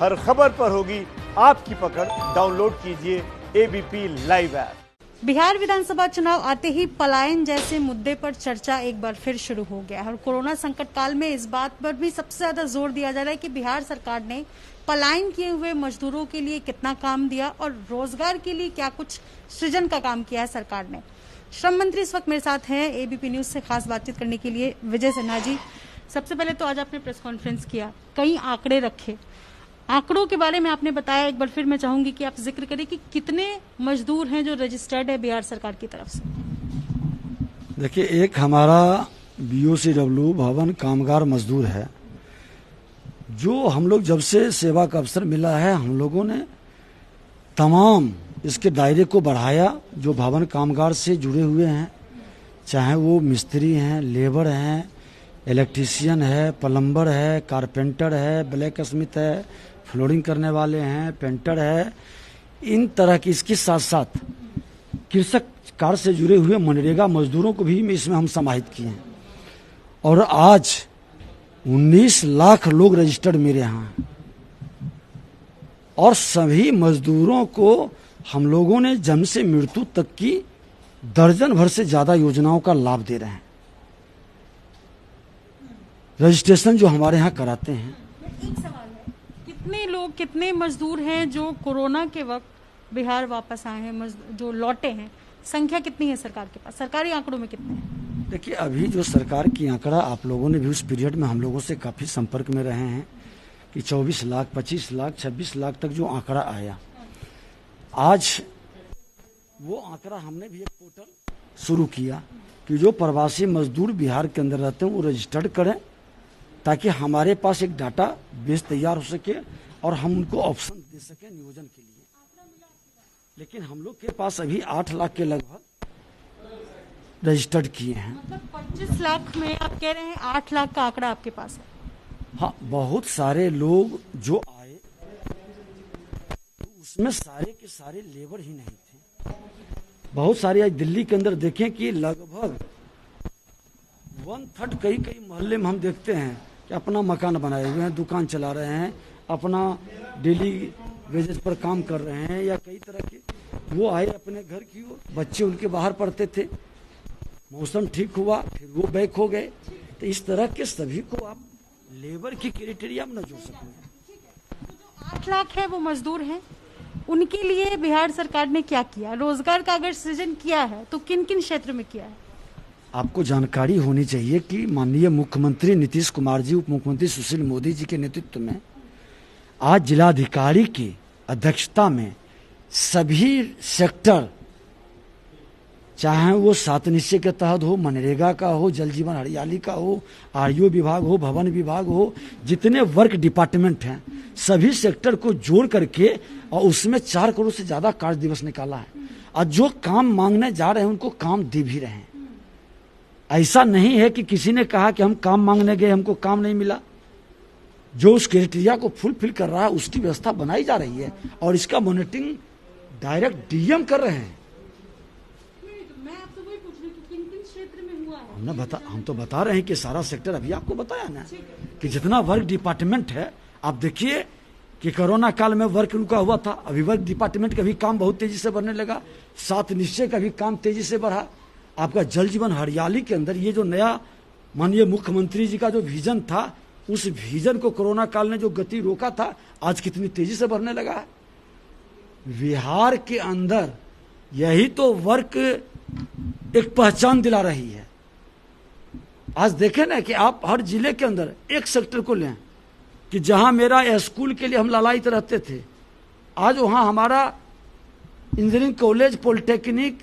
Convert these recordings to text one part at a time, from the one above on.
हर खबर पर होगी आपकी पकड़। डाउनलोड कीजिए एबीपी लाइव ऐप। बिहार विधानसभा चुनाव आते ही पलायन जैसे मुद्दे पर चर्चा एक बार फिर शुरू हो गया है और कोरोना संकट काल में इस बात पर भी सबसे ज्यादा जोर दिया जा रहा है कि बिहार सरकार ने पलायन किए हुए मजदूरों के लिए कितना काम दिया और रोजगार के लिए क्या कुछ सृजन का काम किया है सरकार ने। श्रम मंत्री इस वक्त मेरे साथ हैं एबीपी न्यूज से खास बातचीत करने के लिए। विजय सिन्हा जी, सबसे पहले तो आज आपने प्रेस कॉन्फ्रेंस किया, कई आंकड़े रखे, आंकड़ों के बारे में आपने बताया। एक बार फिर मैं चाहूंगी कि आप जिक्र करें कि कितने मजदूर हैं जो रजिस्टर्ड है बिहार सरकार की तरफ से। देखिए, एक हमारा BOCW भवन कामगार मजदूर है, जो हम लोग जब से सेवा का अवसर मिला है हम लोगों ने तमाम इसके दायरे को बढ़ाया। जो भवन कामगार से जुड़े हुए हैं, चाहे वो मिस्त्री हैं, लेबर हैं, इलेक्ट्रीशियन है, प्लम्बर है, कारपेंटर है, ब्लैक स्मिथ है, फ्लोरिंग करने वाले हैं, पेंटर है, इन तरह की, इसके साथ साथ कृषक कार्य से जुड़े हुए मनरेगा मजदूरों को भी इसमें हम समाहित किए हैं। और आज 19 लाख लोग रजिस्टर्ड मेरे यहाँ हैं और सभी मजदूरों को हम लोगों ने जन्म से मृत्यु तक की दर्जन भर से ज्यादा योजनाओं का लाभ दे रहे हैं। रजिस्ट्रेशन जो हमारे यहाँ कराते हैं। एक सवाल है, कितने लोग, कितने मजदूर हैं जो कोरोना के वक्त बिहार वापस आए हैं, जो लौटे हैं, संख्या कितनी है सरकार के पास? सरकारी आंकड़ों में कितने हैं? देखिए, अभी जो सरकार की आंकड़ा, आप लोगों ने भी उस पीरियड में हम लोगों से काफी संपर्क में रहे हैं कि 24 लाख, 25 लाख, 26 लाख तक जो आंकड़ा आया, आज वो आंकड़ा हमने भी एक पोर्टल शुरू किया कि जो प्रवासी मजदूर बिहार के अंदर रहते हैं वो रजिस्टर्ड करें, ताकि हमारे पास एक डाटा बेस तैयार हो सके और हम उनको ऑप्शन दे सकें नियोजन के लिए। लेकिन हम लोग के पास अभी 8 लाख के लगभग रजिस्टर्ड किए हैं। मतलब 25 लाख में आप कह रहे हैं 8 लाख का आंकड़ा आपके पास है? हाँ, बहुत सारे लोग जो आए तो उसमें सारे के सारे लेबर ही नहीं थे। बहुत सारे आज दिल्ली के अंदर देखें कि लगभग 1/3 कई मोहल्ले में हम देखते हैं कि अपना मकान बनाए हुए हैं, दुकान चला रहे हैं, अपना डेली वेजेस पर काम कर रहे हैं, या कई तरह के वो आए अपने घर की ओर, बच्चे उनके बाहर पढ़ते थे, मौसम ठीक हुआ फिर वो बैक हो गए। तो इस तरह के सभी को आप लेबर की क्राइटेरिया में न जोड़ सकते। 8 लाख है वो मजदूर हैं, उनके लिए बिहार सरकार ने क्या किया? रोजगार का अगर सृजन किया है तो किन किन क्षेत्र में किया है? आपको जानकारी होनी चाहिए कि माननीय मुख्यमंत्री नीतीश कुमार जी, उप मुख्यमंत्री सुशील मोदी जी के नेतृत्व में आज जिलाधिकारी की अध्यक्षता में सभी सेक्टर, चाहे वो 7 निश्चय के तहत हो, मनरेगा का हो, जल जीवन हरियाली का हो, RU विभाग हो, भवन विभाग हो, जितने वर्क डिपार्टमेंट हैं सभी सेक्टर को जोड़ करके और उसमें 4 करोड़ से ज्यादा कार्य दिवस निकाला है। और जो काम मांगने जा रहे हैं उनको काम दे भी रहे हैं। ऐसा नहीं है कि किसी ने कहा कि हम काम मांगने गए हमको काम नहीं मिला। जो उस क्राइटेरिया को फुलफिल कर रहा है उसकी व्यवस्था बनाई जा रही है और इसका मॉनिटरिंग डायरेक्ट DM कर रहे हैं। मैं आपसे वही पूछ रही हूं कि किन-किन क्षेत्र में हुआ है? हम तो बता रहे हैं कि सारा सेक्टर, अभी आपको बताया ना कि जितना वर्क डिपार्टमेंट है। आप देखिए कि कोरोना काल में वर्क रुका हुआ था, अभी वर्क डिपार्टमेंट का भी काम बहुत तेजी से बढ़ने लगा, 7 निश्चय का भी काम तेजी से बढ़ा। आपका जल जीवन हरियाली के अंदर ये जो नया माननीय मुख्यमंत्री जी का जो विजन था, उस विजन को कोरोना काल ने जो गति रोका था, आज कितनी तेजी से बढ़ने लगा है। बिहार के अंदर यही तो वर्क एक पहचान दिला रही है। आज देखें ना कि आप हर जिले के अंदर एक सेक्टर को लें कि जहां मेरा स्कूल के लिए हम लालायित रहते थे, आज वहां हमारा engineering college, polytechnic,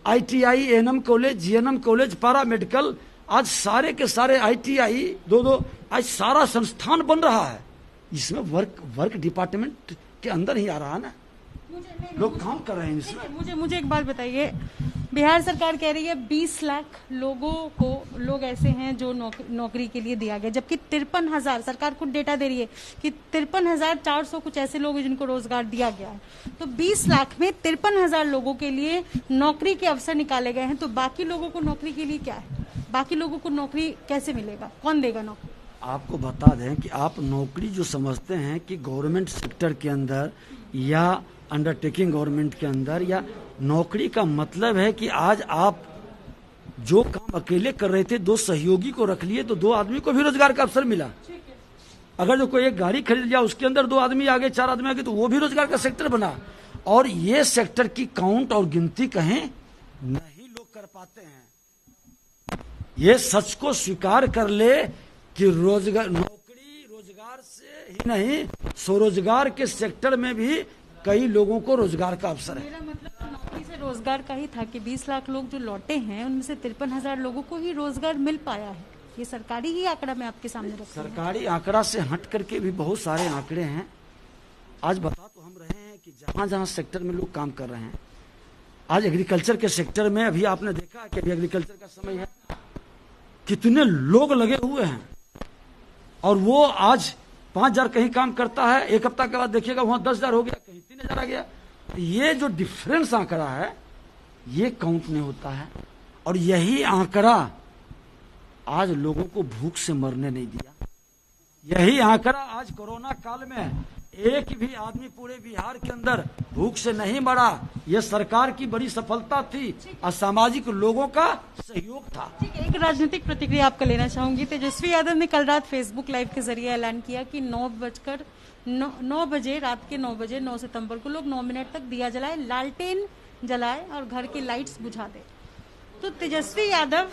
ITI, ANM college, GNM college, पारा मेडिकल, आज सारे के सारे ITI 2 आज सारा संस्थान बन रहा है। इसमें वर्क डिपार्टमेंट के अंदर ही आ रहा है ना, लोग काम कर रहे हैं इसमें। मुझे एक बात बताइए, बिहार सरकार कह रही है 20 लाख लोग ऐसे हैं जो नौकरी के लिए दिया गया, जबकि 53,000 सरकार खुद डेटा दे रही है कि 53,400 कुछ ऐसे लोग जिनको रोजगार दिया गया है। तो 20 लाख में 53,000 लोगों के लिए नौकरी के अवसर निकाले गए हैं, तो बाकी लोगों को नौकरी के लिए क्या है? बाकी लोगों को नौकरी कैसे मिलेगा? कौन देगा नौकरी? आपको बता दें कि आप नौकरी जो समझते हैं कि गवर्नमेंट सेक्टर के अंदर या अंडरटेकिंग गवर्नमेंट के अंदर, या नौकरी का मतलब है कि आज आप जो काम अकेले कर रहे थे 2 सहयोगी को रख लिए तो 2 आदमी को भी रोजगार का अवसर मिला। अगर जो कोई एक गाड़ी खरीद लिया उसके अंदर 2 आदमी आ गए, 4 आदमी आ गए तो वो भी रोजगार का सेक्टर बना। और ये सेक्टर की काउंट और गिनती कहीं नहीं लोग कर पाते हैं। ये सच को स्वीकार कर ले कि रोजगार, नौकरी रोजगार से ही नहीं, स्वरोजगार के सेक्टर में भी कई लोगों को रोजगार का अवसर है। मेरा मतलब नौकरी से रोजगार का ही था कि 20 लाख लोग जो लौटे हैं उनमें से 53,000 लोगों को ही रोजगार मिल पाया है। ये सरकारी ही आंकड़ा मैं आपके सामने रखती हूं। सरकारी आंकड़ा से हट करके भी बहुत सारे आंकड़े हैं। आज बता तो हम रहे हैं कि जहां जहां सेक्टर में लोग काम कर रहे हैं, आज एग्रीकल्चर के सेक्टर में अभी आपने देखा कि अभी एग्रीकल्चर का समय है, कितने लोग लगे हुए हैं। और वो आज 5,000 कहीं काम करता है, 1 हफ्ता के बाद देखिएगा वहां 10,000 हो गया, कहीं 3,000 आ गया। ये जो डिफरेंस आंकड़ा है ये काउंट नहीं होता है। और यही आंकड़ा आज लोगों को भूख से मरने नहीं दिया। यही आंकड़ा आज कोरोना काल में एक भी आदमी पूरे बिहार के अंदर भूख से नहीं मरा। यह सरकार की बड़ी सफलता थी, असामाजिक लोगों का सहयोग था। ठीक है, एक राजनीतिक प्रतिक्रिया आपका लेना चाहूंगी। तेजस्वी यादव ने कल रात फेसबुक लाइव के जरिए ऐलान किया कि 9 बजे रात के 9 बजे 9 सितंबर को लोग 9 मिनट तक दिया जलाए, लालटेन जलाए और घर की लाइट्स बुझा दे। तो तेजस्वी यादव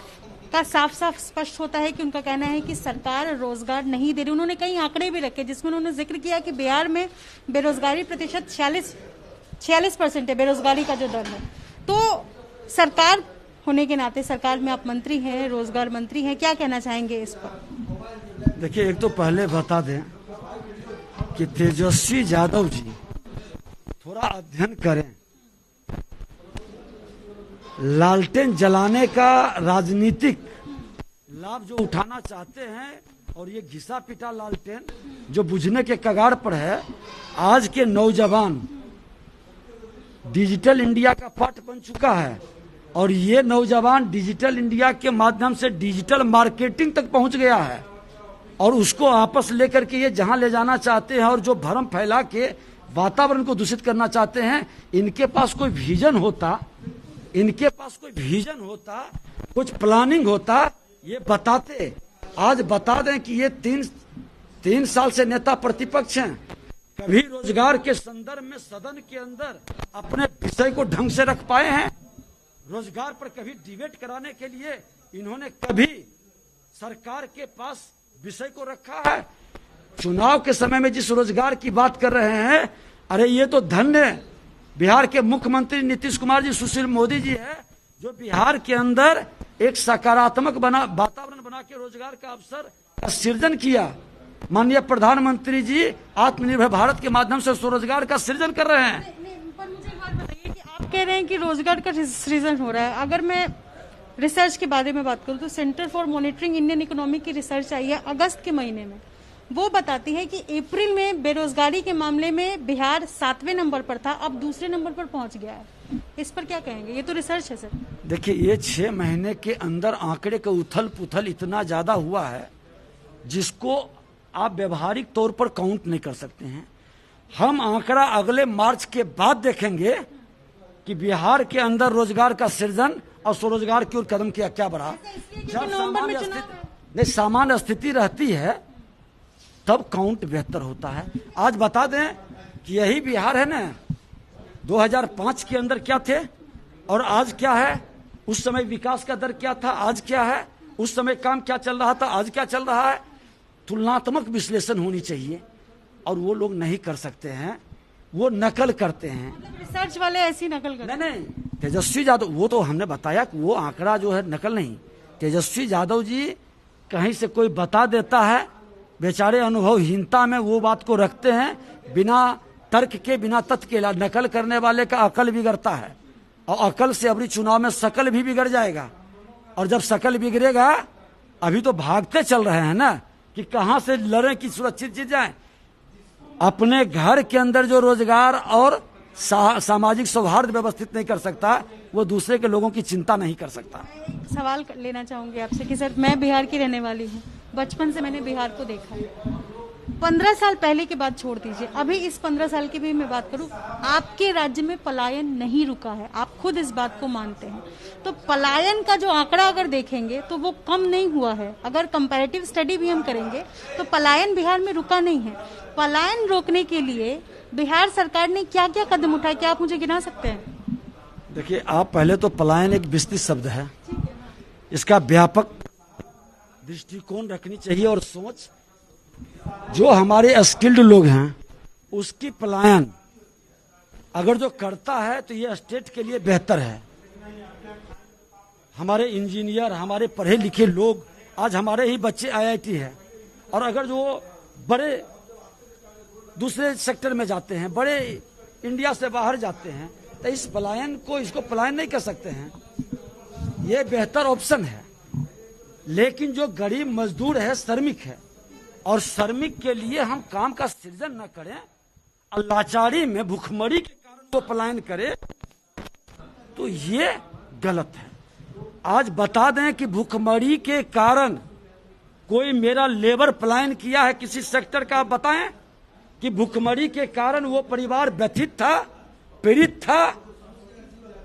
का साफ साफ स्पष्ट होता है कि उनका कहना है कि सरकार रोजगार नहीं दे रही। उन्होंने कई आंकड़े भी रखे जिसमें उन्होंने जिक्र किया कि बिहार में बेरोजगारी प्रतिशत 46% है, बेरोजगारी का जो दर है। तो सरकार होने के नाते, सरकार में आप मंत्री हैं, रोजगार मंत्री हैं, क्या कहना चाहेंगे इस पर? देखिए, एक तो पहले बता दें कि तेजस्वी यादव जी थोड़ा अध्ययन करें। लालटेन जलाने का राजनीतिक लाभ जो उठाना चाहते हैं और ये घिसा पिटा लालटेन जो बुझने के कगार पर है, आज के नौजवान डिजिटल इंडिया का पार्ट बन चुका है। और ये नौजवान डिजिटल इंडिया के माध्यम से डिजिटल मार्केटिंग तक पहुंच गया है और उसको आपस लेकर के ये जहां ले जाना चाहते हैं और जो भ्रम फैला के वातावरण को दूषित करना चाहते हैं। इनके पास कोई विजन होता, इनके पास कोई विजन होता, कुछ प्लानिंग होता, ये बताते। आज बता दें कि ये तीन साल से नेता प्रतिपक्ष हैं, कभी रोजगार के संदर्भ में सदन के अंदर अपने विषय को ढंग से रख पाए हैं? रोजगार पर कभी डिबेट कराने के लिए इन्होंने कभी सरकार के पास विषय को रखा है? चुनाव के समय में जिस रोजगार की बात कर रहे हैं, अरे ये तो धन्य बिहार के मुख्यमंत्री नीतीश कुमार जी, सुशील मोदी जी है, जो बिहार के अंदर एक सकारात्मक वातावरण बना के रोजगार का अवसर का सृजन किया। माननीय प्रधानमंत्री जी आत्मनिर्भर भारत के माध्यम से स्वरोजगार का सृजन कर रहे हैं। पर मुझे एक बात बताइए कि आप कह रहे हैं कि रोजगार का सृजन हो रहा है। अगर मैं रिसर्च के बारे में बात करूं तो centre for monitoring Indian economy की रिसर्च आई है अगस्त के महीने में। वो बताती है कि अप्रैल में बेरोजगारी के मामले में बिहार 7वें नंबर पर था, अब दूसरे नंबर पर पहुंच गया है। इस पर क्या कहेंगे? ये तो रिसर्च है सर। देखिए, ये 6 महीने के अंदर आंकड़े का उथल पुथल इतना ज्यादा हुआ है जिसको आप व्यवहारिक तौर पर काउंट नहीं कर सकते हैं। हम आंकड़ा अगले मार्च के बाद देखेंगे कि बिहार के अंदर रोजगार का सृजन और स्वरोजगार की ओर कदम क्या बढ़ा। जब सामान्य स्थिति रहती है तब काउंट बेहतर होता है। आज बता दें कि यही बिहार है ना, 2005 के अंदर क्या थे और आज क्या है, उस समय विकास का दर क्या था, आज क्या है, उस समय काम क्या चल रहा था, आज क्या चल रहा है। तुलनात्मक विश्लेषण होनी चाहिए और वो लोग नहीं कर सकते हैं, वो नकल करते हैं। रिसर्च वाले ऐसी नकल करते हैं। नहीं, तेजस्वी यादव, वो तो हमने बताया कि वो आंकड़ा जो है नकल नहीं। तेजस्वी यादव जी कहीं से कोई बता देता है, बेचारे अनुभवहीनता में वो बात को रखते हैं, बिना तर्क के, बिना तथ्य के। नकल करने वाले का अकल बिगड़ता है और अकल से अबरी चुनाव में शकल भी बिगड़ जाएगा। और जब शकल बिगड़ेगा, अभी तो भागते चल रहे हैं ना कि कहां से लड़ें कि सुरक्षित जीत जाएं। अपने घर के अंदर जो रोजगार और सामाजिक सौहार्द व्यवस्थित नहीं कर सकता, वो दूसरे के लोगों की चिंता नहीं कर सकता। सवाल लेना चाहूंगी आपसे कि सर, मैं बिहार की रहने वाली हूँ बचपन से मैंने बिहार को देखा है। 15 साल पहले की बात छोड़ दीजिए, अभी इस 15 साल की भी मैं बात करूं, आपके राज्य में पलायन नहीं रुका है, आप खुद इस बात को मानते हैं। तो पलायन का जो आंकड़ा अगर देखेंगे तो वो कम नहीं हुआ है। अगर कंपैरेटिव स्टडी भी हम करेंगे तो पलायन बिहार में रुका नहीं है। पलायन रोकने के लिए बिहार सरकार ने क्या क्या कदम उठाए, क्या आप मुझे गिना सकते हैं? देखिए, आप पहले तो पलायन एक विस्तृत शब्द है, इसका व्यापक दृष्टिकोण रखनी चाहिए और सोच। जो हमारे स्किल्ड लोग हैं उसकी पलायन अगर जो करता है तो ये स्टेट के लिए बेहतर है। हमारे इंजीनियर, हमारे पढ़े लिखे लोग, आज हमारे ही बच्चे आईआईटी है, और अगर जो बड़े दूसरे सेक्टर में जाते हैं, बड़े इंडिया से बाहर जाते हैं, तो इस पलायन को, इसको पलायन नहीं कर सकते हैं। ये बेहतर ऑप्शन है। लेकिन जो गरीब मजदूर है, श्रमिक है, और श्रमिक के लिए हम काम का सृजन न करें, लाचारी में भूखमरी के कारण वो पलायन करे, तो ये गलत है। आज बता दें कि भूखमरी के कारण कोई मेरा लेबर पलायन किया है किसी सेक्टर का, आप बताएं कि भूखमरी के कारण वो परिवार व्यथित था, पीड़ित था,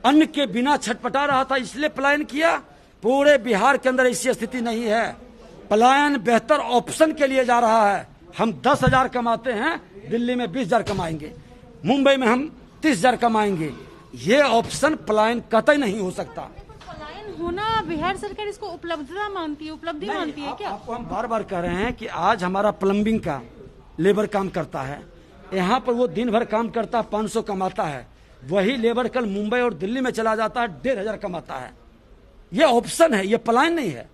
अन्न के बिना छटपटा रहा था, इसलिए पलायन किया। पूरे बिहार के अंदर ऐसी स्थिति नहीं है। पलायन बेहतर ऑप्शन के लिए जा रहा है। हम 10,000 कमाते हैं, दिल्ली में 20,000 कमाएंगे, मुंबई में हम 30,000 कमाएंगे। ये ऑप्शन पलायन कतई नहीं हो सकता। पलायन होना, बिहार सरकार इसको उपलब्धता मानती है, उपलब्धि मानती है क्या? आपको हम बार बार कह रहे हैं कि आज हमारा प्लम्बिंग का लेबर काम करता है, यहाँ पर वो दिन भर काम करता है, 500 कमाता है। वही लेबर कल मुंबई और दिल्ली में चला जाता है, 1,500 कमाता है। ये ऑप्शन है, ये पलायन नहीं है।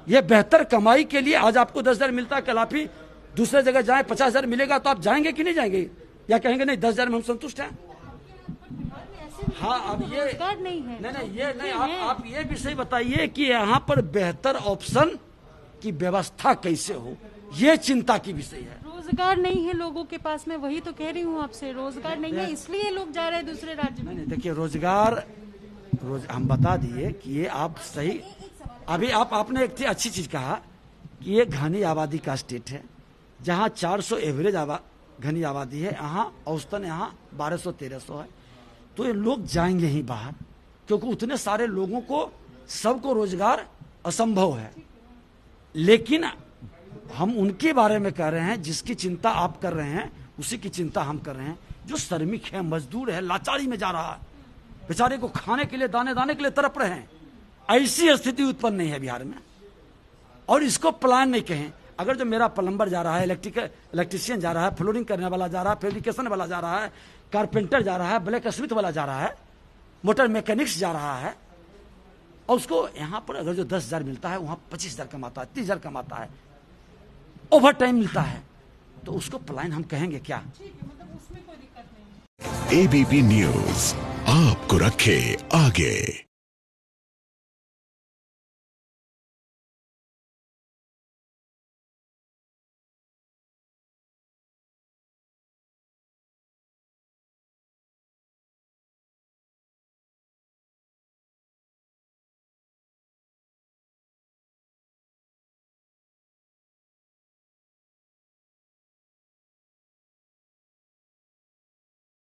ये बेहतर कमाई के लिए आज आपको 10,000 मिलता है, कल आप ही दूसरे जगह जाए 50,000 मिलेगा, तो आप जाएंगे कि नहीं जाएंगे, या कहेंगे नहीं 10,000 में हम संतुष्ट हैं? हाँ, अब ये नहीं है। नहीं, ये नहीं, आप ये विषय बताइए कि यहाँ पर बेहतर ऑप्शन की व्यवस्था कैसे हो, ये चिंता की विषय है। रोजगार नहीं है लोगों के पास में, वही तो कह रही हूँ आपसे, रोजगार नहीं है इसलिए लोग जा रहे हैं दूसरे राज्य में। नहीं, देखिए, रोजगार हम बता दिए कि ये आप सही, अभी आपने एक अच्छी चीज कहा कि ये घनी आबादी का स्टेट है, जहाँ 400 एवरेज घनी आबादी है, यहाँ औसतन यहाँ 1200-1300 है। तो ये लोग जाएंगे ही बाहर, क्योंकि उतने सारे लोगों को सबको रोजगार असंभव है। लेकिन हम उनके बारे में कह रहे हैं, जिसकी चिंता आप कर रहे हैं उसी की चिंता हम कर रहे हैं। जो श्रमिक है, मजदूर है, लाचारी में जा रहा है, बेचारे को खाने के लिए, दाने दाने के लिए तड़प रहे हैं, ऐसी स्थिति उत्पन्न नहीं है बिहार में। और इसको पलायन नहीं कहें। अगर जो मेरा प्लम्बर जा रहा है, इलेक्ट्रिशियन जा रहा है, फ्लोरिंग करने वाला जा रहा है, फैब्रिकेशन वाला जा रहा है, कारपेंटर जा रहा है, ब्लैक स्मिथ वाला जा रहा है, मोटर मैकेनिक्स जा रहा है, और उसको यहाँ पर अगर जो 10,000 मिलता है, वहाँ 25,000 कमाता है, 30,000 कमाता है, ओवर टाइम मिलता है, तो उसको पलायन हम कहेंगे क्या? उसमें कोई दिक्कत नहीं। एबीपी न्यूज आपको रखे आगे।